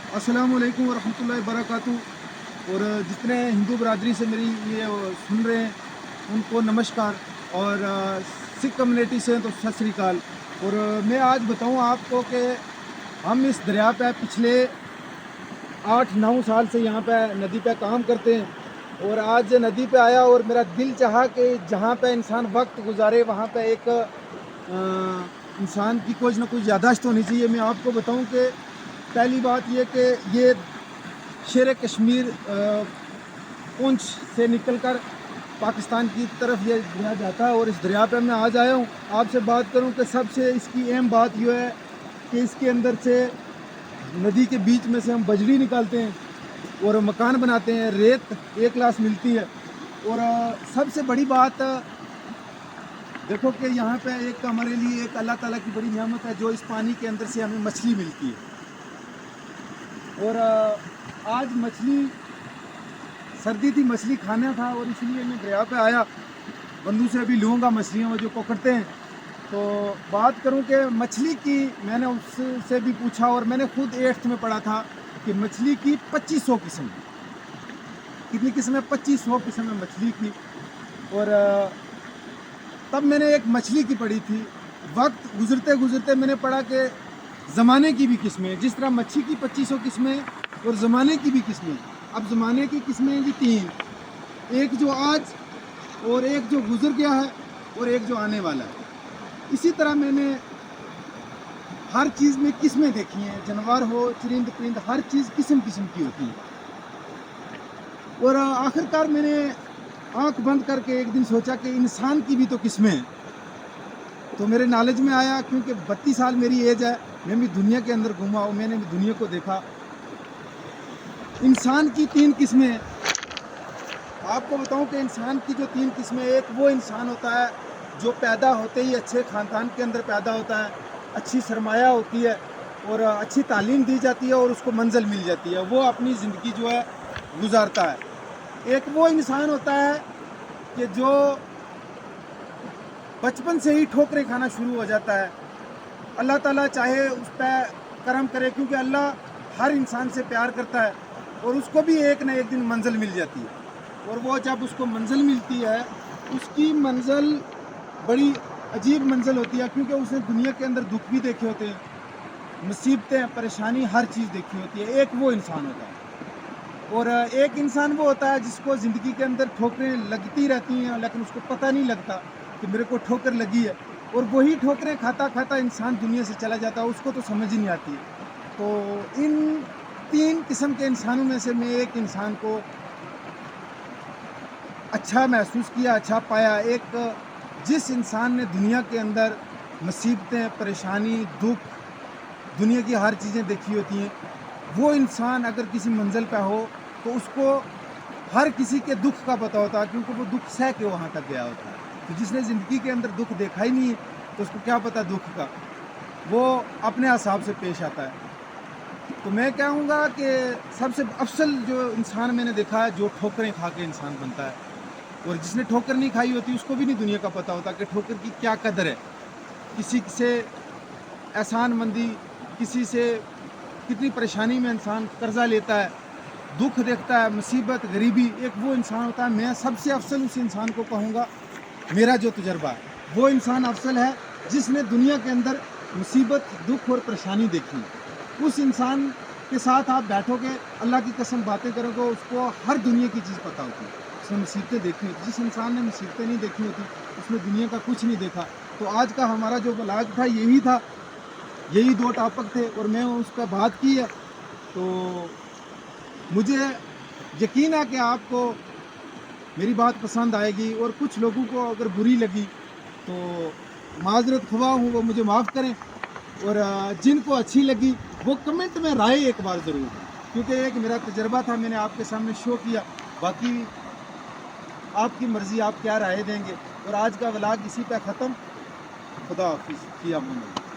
अस्सलाम वालेकुम वरहमतुल्लाहि वबरकातुहू। और जितने हिंदू बरादरी से मेरी ये सुन रहे हैं उनको नमस्कार, और सिख कम्युनिटी से तो सत श्री अकाल। और मैं आज बताऊं आपको कि हम इस दरिया पे पिछले 8-9 साल से यहाँ पे नदी पे काम करते हैं, और आज नदी पे आया और मेरा दिल चाहा कि जहाँ पे इंसान वक्त गुजारे वहाँ पे एक इंसान की कुछ ना कुछ याददाश्त होनी चाहिए। मैं आपको बताऊं कि पहली बात ये कि ये शेर कश्मीर पुंछ से निकलकर पाकिस्तान की तरफ ये दरिया जाता है, और इस दरिया पे मैं आज आया हूँ। आपसे बात करूँ कि सबसे इसकी अहम बात यह है कि इसके अंदर से नदी के बीच में से हम बजरी निकालते हैं और मकान बनाते हैं, रेत एक क्लास मिलती है। और सबसे बड़ी बात देखो कि यहाँ पे एक हमारे लिए एक अल्लाह ताला की बड़ी नेमत है, जो इस पानी के अंदर से हमें मछली मिलती है। और आज मछली सर्दी थी, मछली खाना था, और इसलिए मैं दरिया पे आया। बंधु से अभी लूँगा मछलियाँ वो जो पकड़ते हैं। तो बात करूं कि मछली की, मैंने उससे भी पूछा, और मैंने खुद 8th में पढ़ा था कि मछली की 2500 किस्म, कितनी किस्में, 2500 किस्म है मछली की। और तब मैंने एक मछली की पढ़ी थी। वक्त गुजरते गुजरते मैंने पढ़ा कि ज़माने की भी किस्में, जिस तरह मच्छी की 2500 किस्में और ज़माने की भी किस्में। अब ज़माने की किस्में हैं जी 3, एक जो आज, और एक जो गुजर गया है, और एक जो आने वाला है। इसी तरह मैंने हर चीज़ में किस्में देखी हैं, जानवर हो, चरिंद परिंद, हर चीज़ किस्म किस्म की होती है। और आखिरकार मैंने आंख बंद करके एक दिन सोचा कि इंसान की भी तो किस्में हैं। तो मेरे नॉलेज में आया, क्योंकि 32 साल मेरी एज है, मैं भी दुनिया के अंदर घूमा हूँ, मैंने भी दुनिया को देखा। इंसान की 3 किस्में हैं। आपको बताऊं कि इंसान की जो 3 किस्में, एक वो इंसान होता है जो पैदा होते ही अच्छे ख़ानदान के अंदर पैदा होता है, अच्छी सरमाया होती है, और अच्छी तालीम दी जाती है, और उसको मंजिल मिल जाती है, वो अपनी ज़िंदगी जो है गुजारता है। एक वो इंसान होता है कि जो बचपन से ही ठोकरें खाना शुरू हो जाता है। अल्लाह ताला चाहे उस पर करम करे, क्योंकि अल्लाह हर इंसान से प्यार करता है, और उसको भी एक न एक दिन मंजिल मिल जाती है। और वो जब उसको मंजिल मिलती है, उसकी मंजिल बड़ी अजीब मंजिल होती है, क्योंकि उसने दुनिया के अंदर दुख भी देखे होते हैं, मुसीबतें, परेशानी, हर चीज़ देखी होती है। एक वो इंसान होता है। और एक इंसान वो होता है जिसको ज़िंदगी के अंदर ठोकरें लगती रहती हैं, लेकिन उसको पता नहीं लगता कि मेरे को ठोकर लगी है, और वही ठोकरें खाता खाता इंसान दुनिया से चला जाता है, उसको तो समझ ही नहीं आती है। तो इन 3 किस्म के इंसानों में से मैं एक इंसान को अच्छा महसूस किया, अच्छा पाया। एक जिस इंसान ने दुनिया के अंदर मुसीबतें, परेशानी, दुख, दुनिया की हर चीज़ें देखी होती हैं, वो इंसान अगर किसी मंजिल पे हो तो उसको हर किसी के दुख का पता होता है, क्योंकि वो दुख सह के वहाँ तक गया होता है। तो जिसने ज़िंदगी के अंदर दुख देखा ही नहीं तो उसको क्या पता दुख का, वो अपने हिसाब से पेश आता है। तो मैं कहूँगा कि सबसे अफसल जो इंसान मैंने देखा है, जो ठोकरें खा के इंसान बनता है, और जिसने ठोकर नहीं खाई होती उसको भी नहीं दुनिया का पता होता कि ठोकर की क्या कदर है। किसी से एहसान मंदी, किसी से कितनी परेशानी में इंसान कर्जा लेता है, दुख देखता है, मुसीबत, गरीबी, एक वो इंसान होता है। मैं सबसे अफसल उस इंसान को कहूँगा, मेरा जो तजर्बा है, वो इंसान अफसल है जिसने दुनिया के अंदर मुसीबत, दुख और परेशानी देखी। उस इंसान के साथ आप बैठोगे, अल्लाह की कसम बातें करोगे, उसको हर दुनिया की चीज़ पता होती है, उसने मुसीबतें देखी होती। जिस इंसान ने मुसीबतें नहीं देखी होती उसने दुनिया का कुछ नहीं देखा। तो आज का हमारा जो ब्लॉग था यही था, यही 2 टॉपिक थे, और मैं उस पर बात की है। तो मुझे यकीन है कि आपको मेरी बात पसंद आएगी, और कुछ लोगों को अगर बुरी लगी तो माजरत ख्वाह हूँ, वो मुझे माफ़ करें। और जिनको अच्छी लगी वो कमेंट में राय एक बार ज़रूर दें, क्योंकि एक मेरा तजर्बा था, मैंने आपके सामने शो किया। बाकी आपकी मर्ज़ी, आप क्या राय देंगे। और आज का व्लॉग इसी पे ख़त्म। खुदा हाफिज़, फ़ी अमान अल्लाह।